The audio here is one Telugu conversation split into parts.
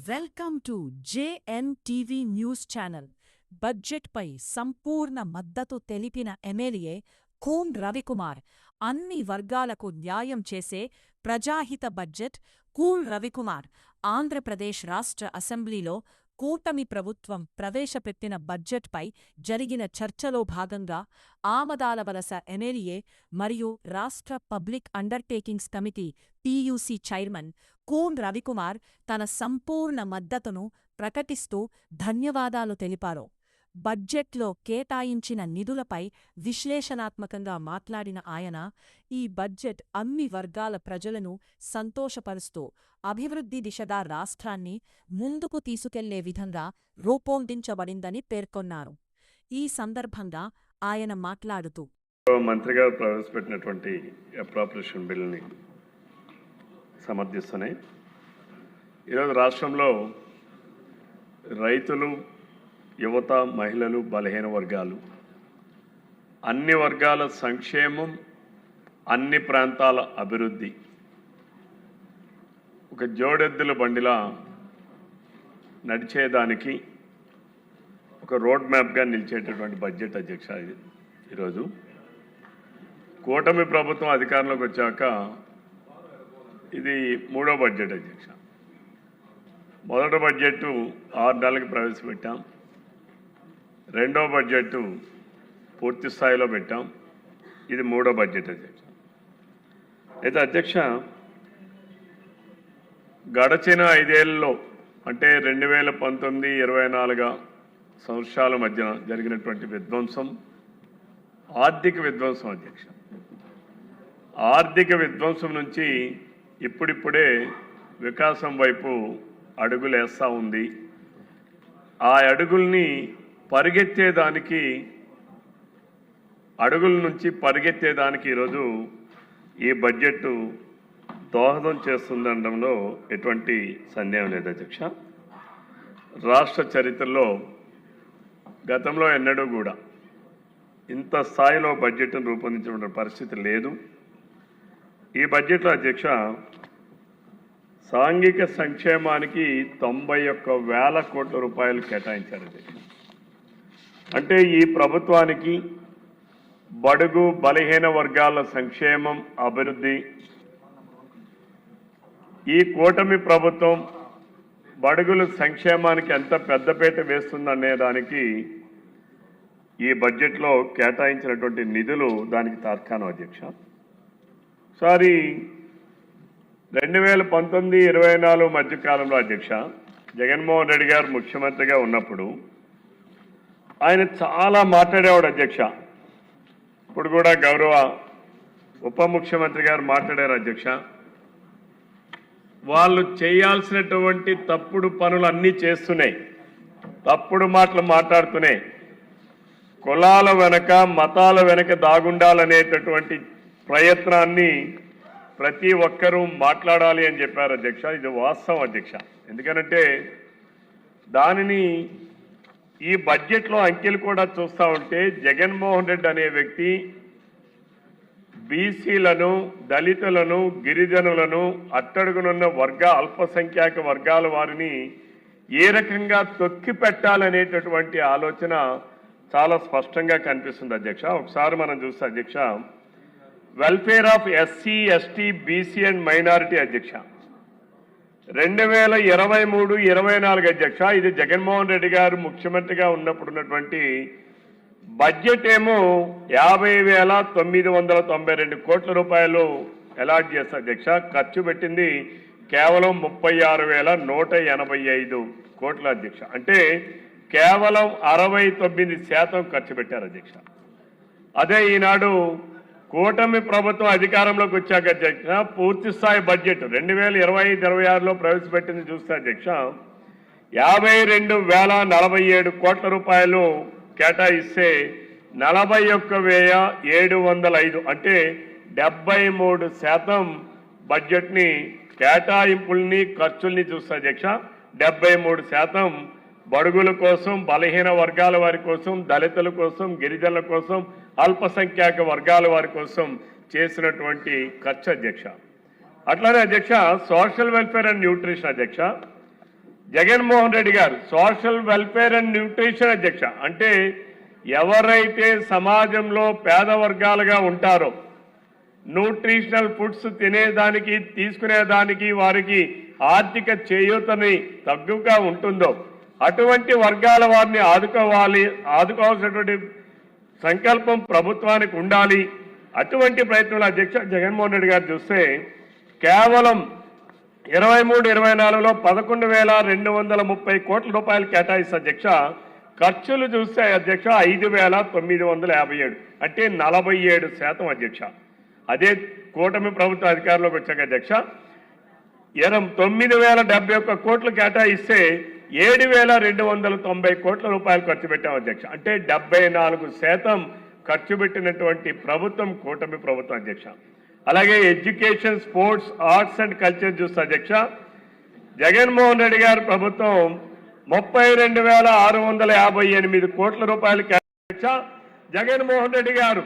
Welcome to JNTV news channel. బడ్జెట్పై సంపూర్ణ మద్దతు తెలిపిన ఎమ్మెల్యే కోన్ రవికుమార్. అన్ని వర్గాలకు న్యాయం చేసే ప్రజాహిత బడ్జెట్. కూన్ రవికుమార్ ఆంధ్రప్రదేశ్ రాష్ట్ర అసెంబ్లీలో కూటమి ప్రభుత్వం ప్రవేశపెట్టిన బడ్జెట్పై జరిగిన చర్చలో భాగంగా ఆమదాలవలస ఎమ్మెల్యే మరియు రాష్ట్ర public undertakings committee PUC chairman cone Ravikumar తన సంపూర్ణ మద్దతును ప్రకటిస్తూ ధన్యవాదాలు తెలిపారు. బడ్జెట్లో కేటాయించిన నిధులపై విశ్లేషణాత్మకంగా మాట్లాడిన ఆయన, ఈ బడ్జెట్ అన్ని వర్గాల ప్రజలను సంతోషపరుస్తూ అభివృద్ధి దిశగా రాష్ట్రాన్ని ముందుకు తీసుకెళ్లే విధంగా రూపొందించబడిందని పేర్కొన్నారు. ఈ సందర్భంగా ఆయన మాట్లాడుతూ, మంత్రిగా ప్రవేశపెట్టినటువంటి అప్రాప్రియేషన్ బిల్లుని సమర్థిస్తున్నాయి. ఈరోజు రాష్ట్రంలో రైతులు, యువత, మహిళలు, బలహీన వర్గాలు అన్ని వర్గాల సంక్షేమం, అన్ని ప్రాంతాల అభివృద్ధి ఒక జోడెద్దుల బండిలా నడిచేదానికి ఒక రోడ్ మ్యాప్గా నిలిచేటటువంటి బడ్జెట్ అధ్యక్ష. ఈరోజు కూటమి ప్రభుత్వం అధికారంలోకి వచ్చాక ఇది మూడో బడ్జెట్ అధ్యక్ష. మొదటి బడ్జెట్ 6 నెలలకు ప్రవేశపెట్టాం. రెండో బడ్జెట్ పూర్తి స్థాయిలో పెట్టాం. ఇది మూడో బడ్జెట్ అధ్యక్ష. అయితే అధ్యక్ష, గడచిన 5 ఏళ్లలో అంటే 2019-24 సంవత్సరాల మధ్యన జరిగినటువంటి విధ్వంసం ఆర్థిక విధ్వంసం అధ్యక్ష. ఆర్థిక విధ్వంసం నుంచి ఇప్పుడిప్పుడే వికాసం వైపు అడుగులేస్తూ ఉంది. ఆ అడుగుల్ని అడుగుల నుంచి పరిగెత్తేదానికి ఈరోజు ఈ బడ్జెట్ దోహదం చేస్తుందనడంలో ఎటువంటి సందేహం లేదు అధ్యక్ష. రాష్ట్ర చరిత్రలో గతంలో ఎన్నడూ కూడా ఇంత స్థాయిలో బడ్జెట్ను రూపొందించిన పరిస్థితి లేదు. ఈ బడ్జెట్లో అధ్యక్ష సాంఘిక సంక్షేమానికి 91,000 కోట్ల రూపాయలు కేటాయించారు అధ్యక్ష. అంటే ఈ ప్రభుత్వానికి బడుగు బలహీన వర్గాల సంక్షేమం, అభివృద్ధి, ఈ కూటమి ప్రభుత్వం బడుగుల సంక్షేమానికి ఎంత పెద్దపీట వేస్తుందనే దానికి ఈ బడ్జెట్లో కేటాయించినటువంటి నిధులు దానికి తార్కాణం అధ్యక్ష. సారీ 2019-24 మధ్యకాలంలో అధ్యక్ష జగన్మోహన్ రెడ్డి గారు ముఖ్యమంత్రిగా ఉన్నప్పుడు ఆయన చాలా మాట్లాడేవాడు అధ్యక్ష. ఇప్పుడు కూడా గౌరవ ఉప ముఖ్యమంత్రి గారు మాట్లాడారు అధ్యక్ష. వాళ్ళు చేయాల్సినటువంటి తప్పుడు పనులు అన్నీ చేస్తున్నాయి, తప్పుడు మాటలు మాట్లాడుతున్నాయి, కులాల వెనక మతాల వెనక దాగుండాలనేటటువంటి ప్రయత్నాన్ని ప్రతి ఒక్కరూ మాట్లాడాలి అని చెప్పారు అధ్యక్ష. ఇది వాస్తవం అధ్యక్ష. ఎందుకనంటే దానిని ఈ బడ్జెట్లో అంకెలు కూడా చూస్తూ ఉంటే జగన్మోహన్ రెడ్డి అనే వ్యక్తి బీసీలను, దళితులను, గిరిజనులను, అట్టడుగునున్న అల్పసంఖ్యాక వర్గాల వారిని ఏ రకంగా తొక్కి పెట్టాలనేటటువంటి ఆలోచన చాలా స్పష్టంగా కనిపిస్తుంది అధ్యక్ష. ఒకసారి మనం చూస్తే అధ్యక్ష, welfare of SC, ST, BC and minority అధ్యక్ష 2023-24 అధ్యక్ష, ఇది జగన్మోహన్ రెడ్డి గారు ముఖ్యమంత్రిగా ఉన్నప్పుడున్నటువంటి బడ్జెట్ ఏమో 50,992 కోట్ల రూపాయలు అలాట్ చేస్తారు అధ్యక్ష. ఖర్చు పెట్టింది కేవలం 36,185 కోట్ల అధ్యక్ష. అంటే కేవలం 69% ఖర్చు పెట్టారు అధ్యక్ష. అదే ఈనాడు కూటమి ప్రభుత్వం అధికారంలోకి వచ్చాక అధ్యక్ష పూర్తి స్థాయి బడ్జెట్ 2025-26లో ప్రవేశపెట్టింది చూస్తే అధ్యక్ష 52,047 కోట్ల రూపాయలు కేటాయిస్తే 41,705 అంటే 73% బడ్జెట్ని కేటాయింపుల్ని ఖర్చుల్ని చూస్తే అధ్యక్ష 73% బడుగుల కోసం, బలహీన వర్గాల వారి కోసం, దళితుల కోసం, గిరిజనుల కోసం, అల్పసంఖ్యాక వర్గాల వారి కోసం చేసినటువంటి ఖర్చు అధ్యక్ష. అట్లానే అధ్యక్ష సోషల్ వెల్ఫేర్ అండ్ న్యూట్రిషన్ అధ్యక్ష జగన్మోహన్ రెడ్డి గారు సోషల్ వెల్ఫేర్ అండ్ న్యూట్రిషన్ అధ్యక్ష. అంటే ఎవరైతే సమాజంలో పేద వర్గాలుగా ఉంటారో, న్యూట్రిషనల్ ఫుడ్స్ తినేదానికి తీసుకునేదానికి వారికి ఆర్థిక చేయూతని తగ్గుగా ఉంటుందో అటువంటి వర్గాల వారిని ఆదుకోవాల్సినటువంటి సంకల్పం ప్రభుత్వానికి ఉండాలి. అటువంటి ప్రయత్నాలు అధ్యక్ష జగన్మోహన్ రెడ్డి గారు చూస్తే కేవలం 23-24లో 11,230 కోట్ల రూపాయలు కేటాయిస్తే అధ్యక్ష, ఖర్చులు చూస్తే అధ్యక్ష 5,957 అంటే 47% అధ్యక్ష. అదే కూటమి ప్రభుత్వ అధికారంలోకి వచ్చాక అధ్యక్ష 9,071 కోట్లు కేటాయిస్తే 7,290 కోట్ల రూపాయలు ఖర్చు పెట్టాం అధ్యక్ష. అంటే 74% ఖర్చు పెట్టినటువంటి ప్రభుత్వం కూటమి ప్రభుత్వం అధ్యక్ష. అలాగే education, sports, arts and culture చూస్తే అధ్యక్ష జగన్మోహన్ రెడ్డి గారి ప్రభుత్వం 32,658 కోట్ల రూపాయలు అధ్యక్ష. జగన్మోహన్ రెడ్డి గారు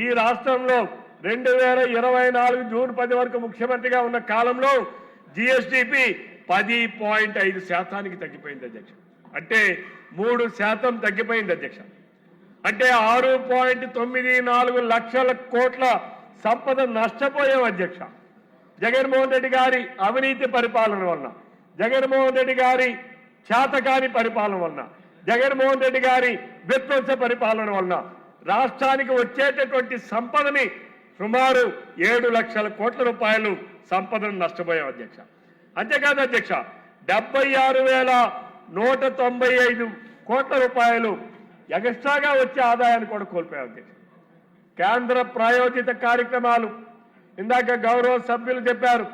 ఈ రాష్ట్రంలో 2024 జూన్ 10 వరకు ముఖ్యమంత్రిగా ఉన్న కాలంలో జిఎస్డిపి 10.5% తగ్గిపోయింది అధ్యక్ష. అంటే 3% తగ్గిపోయింది అధ్యక్ష. అంటే 6.94 లక్షల కోట్ల సంపద నష్టపోయాం అధ్యక్ష. జగన్మోహన్ రెడ్డి గారి అవినీతి పరిపాలన వలన, జగన్మోహన్ రెడ్డి గారి చేతకాని పరిపాలన వలన, జగన్మోహన్ రెడ్డి గారి విధ్వంస పరిపాలన వలన రాష్ట్రానికి వచ్చేటటువంటి సంపదని సుమారు 7 లక్షల కోట్ల రూపాయలు సంపదను నష్టపోయాం అధ్యక్ష. అంతేకాదు అధ్యక్ష 76,195 కోట్ల రూపాయలు ఎక్స్ట్రాగా వచ్చే ఆదాయాన్ని కూడా కోల్పోయాం అధ్యక్ష. కేంద్ర ప్రాయోజిత కార్యక్రమాలు ఇందాక గౌరవ సభ్యులు చెప్పారు,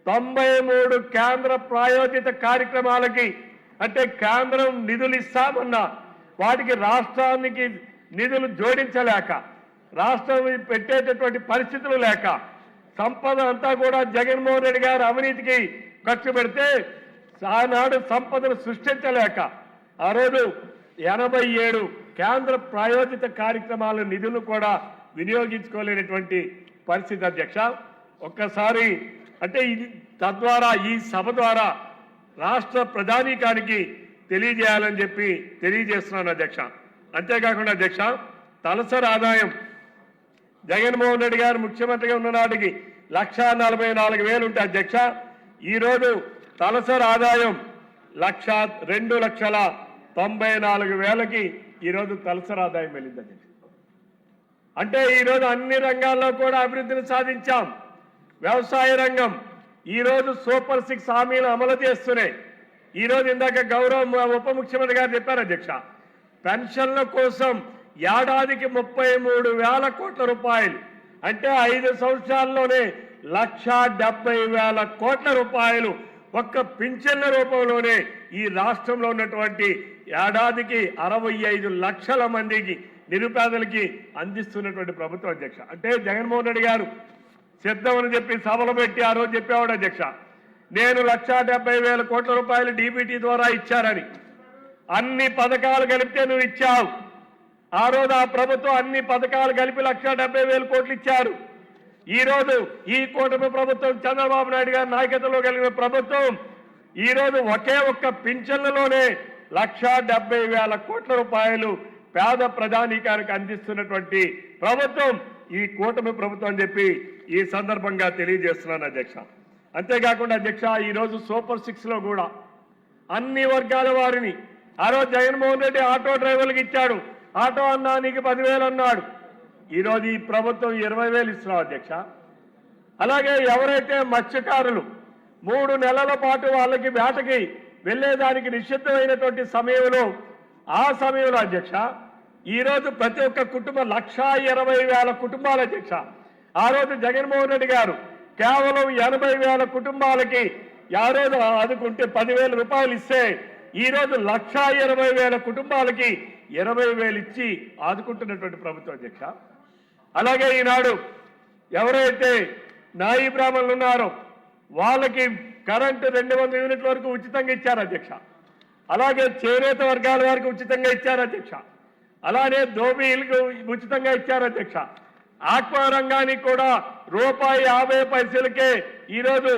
93 కేంద్ర ప్రాయోజిత కార్యక్రమాలకి అంటే కేంద్రం నిధులు ఇస్తామన్నా వాటికి రాష్ట్రానికి నిధులు జోడించలేక, రాష్ట్రం పెట్టేటటువంటి పరిస్థితులు లేక సంపద అంతా కూడా జగన్మోహన్ రెడ్డి గారు అవినీతికి ఖర్చు పెడితే ఆనాడు సంపదను సృష్టించలేక ఆ రోజు 87 కేంద్ర ప్రాయోజిత కార్యక్రమాల నిధులు కూడా వినియోగించుకోలేనటువంటి పరిస్థితి అధ్యక్ష. ఒక్కసారి అంటే ఇది తద్వారా ఈ సభ ద్వారా రాష్ట్ర ప్రధానికానికి తెలియజేయాలని చెప్పి తెలియజేస్తున్నాను అధ్యక్ష. అంతేకాకుండా అధ్యక్ష తలసరి ఆదాయం జగన్మోహన్ రెడ్డి గారు ముఖ్యమంత్రిగా ఉన్న నాటికి 1,44,000 ఉంటే అధ్యక్ష ఈరోజు తలసరి ఆదాయం 2,94,000కి ఈరోజు తలసరి ఆదాయం వెళ్ళింది అధ్యక్ష. అంటే ఈరోజు అన్ని రంగాల్లో కూడా అభివృద్ధిని సాధించాం. వ్యవసాయ రంగం ఈరోజు సూపర్ 6 హామీలు అమలు చేస్తున్నాయి. ఈరోజు ఇందాక గౌరవ ఉప ముఖ్యమంత్రి గారు చెప్పారు అధ్యక్ష, పెన్షన్ల కోసం ఏడాదికి 33,000 కోట్ల రూపాయలు అంటే 5 సంవత్సరాల్లోనే 1,70,000 కోట్ల రూపాయలు ఒక్క పింఛన్ల రూపంలోనే ఈ రాష్ట్రంలో ఉన్నటువంటి ఏడాదికి 65 లక్షల మందికి నిరుపేదలకి అందిస్తున్నటువంటి ప్రభుత్వం అధ్యక్ష. అంటే జగన్మోహన్ రెడ్డి గారు సిద్ధమని చెప్పి సభలు పెట్టి ఆ రోజు చెప్పేవాడు అధ్యక్ష, నేను 1,70,000 కోట్ల రూపాయలు డీబీటీ ద్వారా ఇచ్చారని. అన్ని పథకాలు కలిపితే నువ్వు ఇచ్చావు. ఆ రోజు ఆ ప్రభుత్వం అన్ని పథకాలు కలిపి 1,70,000 కోట్లు ఇచ్చారు. ఈ రోజు ఈ కూటమి ప్రభుత్వం చంద్రబాబు నాయుడు గారి నాయకత్వంలో కలిగిన ప్రభుత్వం ఈ రోజు ఒకే ఒక్క పింఛన్లలోనే 1,70,000 కోట్ల రూపాయలు పేద ప్రజానీకానికి అందిస్తున్నటువంటి ప్రభుత్వం ఈ కూటమి ప్రభుత్వం అని చెప్పి ఈ సందర్భంగా తెలియజేస్తున్నాను అధ్యక్ష. అంతేకాకుండా అధ్యక్ష ఈరోజు సూపర్ 6లో కూడా అన్ని వర్గాల వారిని ఆ రోజు జగన్మోహన్ రెడ్డి ఆటో డ్రైవర్లకు ఇచ్చాడు. ఆటో అన్నా నీకు 10,000 అన్నాడు. ఈరోజు ఈ ప్రభుత్వం 20,000 ఇస్తున్నాం అధ్యక్ష. అలాగే ఎవరైతే మత్స్యకారులు 3 నెలల పాటు వాళ్ళకి వేటకి వెళ్లేదానికి నిషిద్ధమైనటువంటి సమయంలో ఆ సమయంలో అధ్యక్ష ఈరోజు ప్రతి ఒక్క కుటుంబం 1,20,000 కుటుంబాలు అధ్యక్ష. ఆ రోజు జగన్మోహన్ రెడ్డి గారు కేవలం 80,000 కుటుంబాలకి ఆ రోజు ఆదుకుంటే 10,000 రూపాయలు ఇస్తే ఈ రోజు 1,20,000 కుటుంబాలకి 20,000 ఇచ్చి ఆదుకుంటున్నటువంటి ప్రభుత్వం అధ్యక్ష. అలాగే ఈనాడు ఎవరైతే నాయి బ్రాహ్మణులు ఉన్నారో వాళ్ళకి కరెంటు 200 యూనిట్ల వరకు ఉచితంగా ఇచ్చారు అధ్యక్ష. అలాగే చేనేత వర్గాల వారికి ఉచితంగా ఇచ్చారు అధ్యక్ష. అలానే దోబీలకు ఉచితంగా ఇచ్చారు అధ్యక్ష. ఆక్వా రంగానికి కూడా ₹50 ఈరోజు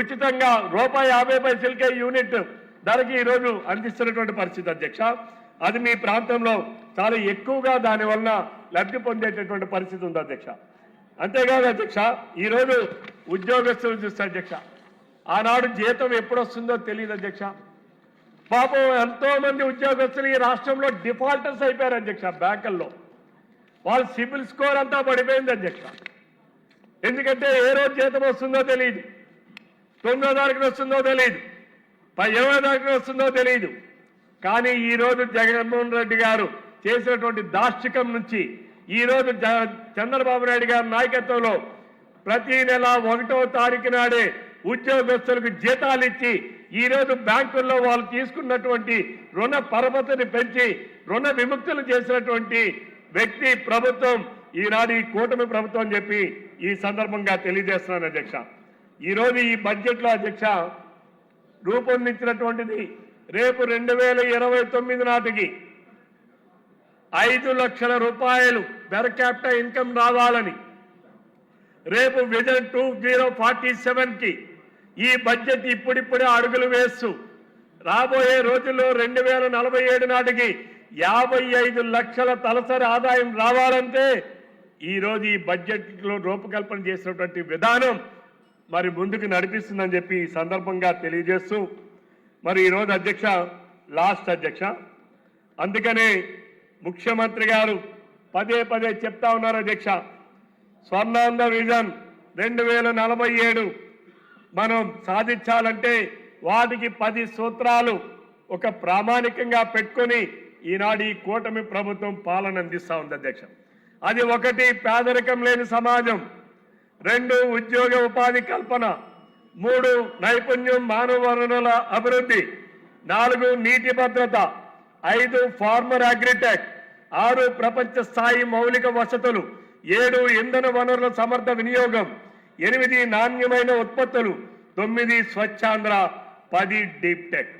ఉచితంగా ₹50 యూనిట్ ధరకి ఈరోజు అందిస్తున్నటువంటి పరిస్థితి అధ్యక్ష. అది మీ ప్రాంతంలో చాలా ఎక్కువగా దానివల్ల లబ్ధి పొందేటటువంటి పరిస్థితి ఉంది అధ్యక్ష. అంతేకాదు అధ్యక్ష, ఈరోజు ఉద్యోగస్తులు చూస్తే అధ్యక్ష, ఆనాడు జీతం ఎప్పుడు వస్తుందో తెలియదు అధ్యక్ష. పాపం ఎంతో మంది ఉద్యోగస్తులు ఈ రాష్ట్రంలో డిఫాల్టర్స్ అయిపోయారు అధ్యక్ష. బ్యాంకుల్లో వాళ్ళ సిబిల్ స్కోర్ అంతా పడిపోయింది అధ్యక్ష. ఎందుకంటే ఏ రోజు జీతం వస్తుందో తెలియదు, 9వ తారీఖున వస్తుందో తెలియదు, 20వ తారీఖున వస్తుందో తెలియదు. కానీ ఈరోజు జగన్మోహన్ రెడ్డి గారు చేసినటువంటి దాష్టికం నుంచి ఈరోజు చంద్రబాబు నాయుడు గారి నాయకత్వంలో ప్రతి నెల 1వ తారీఖు నాడే ఉద్యోగస్తులకు జీతాలు ఇచ్చి ఈరోజు బ్యాంకుల్లో వాళ్ళు తీసుకున్నటువంటి రుణ పరపతిని పెంచి రుణ విముక్తులు చేసినటువంటి వ్యక్తి ప్రభుత్వం ఈనాడు ఈ కూటమి ప్రభుత్వం అని చెప్పి ఈ సందర్భంగా తెలియజేస్తున్నాను అధ్యక్ష. ఈరోజు ఈ బడ్జెట్లో అధ్యక్ష రూపొందించినటువంటిది రేపు 2029 నాటికి 5 లక్షల రూపాయలు పెర్ క్యాపిటల్ ఇన్కమ్ రావాలని, రేపు విజన్ 2047కి ఈ బడ్జెట్ ఇప్పుడిప్పుడే అడుగులు వేస్తూ రాబోయే రోజుల్లో 2047 నాటికి 55 లక్షల తలసరి ఆదాయం రావాలంటే ఈరోజు ఈ బడ్జెట్లో రూపకల్పన చేసినటువంటి విధానం మరి ముందుకు నడిపిస్తుందని చెప్పి ఈ సందర్భంగా తెలియజేస్తూ మరి ఈరోజు అధ్యక్ష లాస్ట్ అధ్యక్ష, అందుకనే ముఖ్యమంత్రి గారు పదే పదే చెప్తా ఉన్నారు అధ్యక్ష, స్వర్ణాంధ్ర విజన్ 2047 మనం సాధించాలంటే వాటికి 10 సూత్రాలు ఒక ప్రామాణికంగా పెట్టుకొని ఈనాడు ఈ కూటమి ప్రభుత్వం పాలన అందిస్తా ఉంది అధ్యక్ష. అది 1 పేదరికం లేని సమాజం, 2 ఉద్యోగ ఉపాధి కల్పన, 3 నైపుణ్యం మానవ వనరుల అభివృద్ధి, 4 నీటి భద్రత, 5 ఫార్మర్ అగ్రిటెక్, 6 ప్రపంచ స్థాయి మౌలిక వసతులు, 7 ఇంధన వనరుల సమర్థ వినియోగం, 8 నాణ్యమైన ఉత్పత్తులు, 9 స్వచ్ఛాంధ్ర, 10 డీప్ టెక్.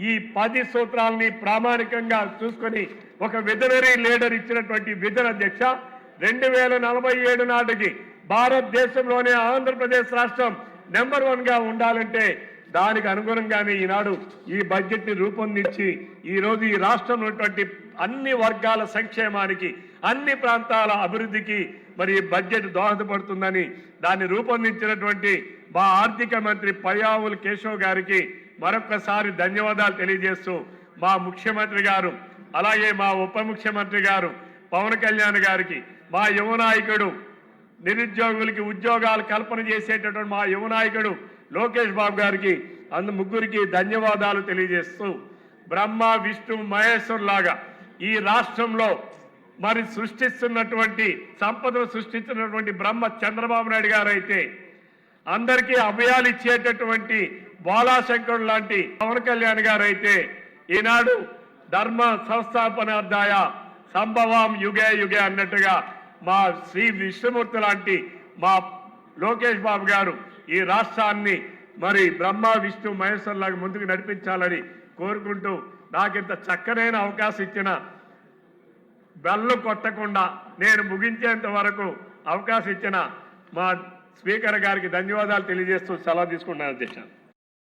ఈ 10 సూత్రాలని ప్రామాణికంగా చూసుకొని ఒక విజనరీ లీడర్ ఇచ్చినటువంటి విజన్ అధ్యక్ష 2047 నాటికి భారతదేశంలోనే ఆంధ్రప్రదేశ్ రాష్ట్రం నెంబర్ 1గా ఉండాలంటే దానికి అనుగుణంగానే ఈనాడు ఈ బడ్జెట్ ని రూపొందించి ఈరోజు ఈ రాష్ట్రంలో ఉన్నటువంటి అన్ని వర్గాల సంక్షేమానికి, అన్ని ప్రాంతాల అభివృద్ధికి మరి ఈ బడ్జెట్ దోహదపడుతుందని దాన్ని రూపొందించినటువంటి మా ఆర్థిక మంత్రి పయ్యావుల కేశవ్ గారికి మరొకసారి ధన్యవాదాలు తెలియజేస్తూ మా ముఖ్యమంత్రి గారు, అలాగే మా ఉప ముఖ్యమంత్రి గారు పవన్ కళ్యాణ్ గారికి, మా యువ నాయకుడు నిరుద్యోగులకి ఉద్యోగాలు కల్పన చేసేటటువంటి మా యువ నాయకుడు లోకేష్ బాబు గారికి ముగ్గురికి ధన్యవాదాలు తెలియజేస్తూ బ్రహ్మ విష్ణు మహేశ్వర్ లాగా ఈ రాష్ట్రంలో మరి సృష్టిస్తున్నటువంటి సంపదను సృష్టిస్తున్నటువంటి బ్రహ్మ చంద్రబాబు నాయుడు గారు అయితే అందరికీ అభయాలు ఇచ్చేటటువంటి బాలాశంకరుడు లాంటి పవన్ కళ్యాణ్ గారు అయితే ఈనాడు ధర్మ సంస్థాపనార్థాయ సంభవాం యుగే యుగే అన్నట్టుగా మా శ్రీ విష్ణుమూర్తి లాంటి మా లోకేష్ బాబు గారు ఈ రాష్ట్రాన్ని మరి బ్రహ్మ విష్ణు మహేశ్వర్ లాగా ముందుకు నడిపించాలని కోరుకుంటూ నాకింత చక్కనైన అవకాశం ఇచ్చిన బెల్లు కొట్టకుండా నేను ముగించేంత వరకు అవకాశం ఇచ్చిన మా స్పీకర్ గారికి ధన్యవాదాలు తెలియజేస్తూ సెలవు తీసుకుంటున్నాను అధ్యక్ష.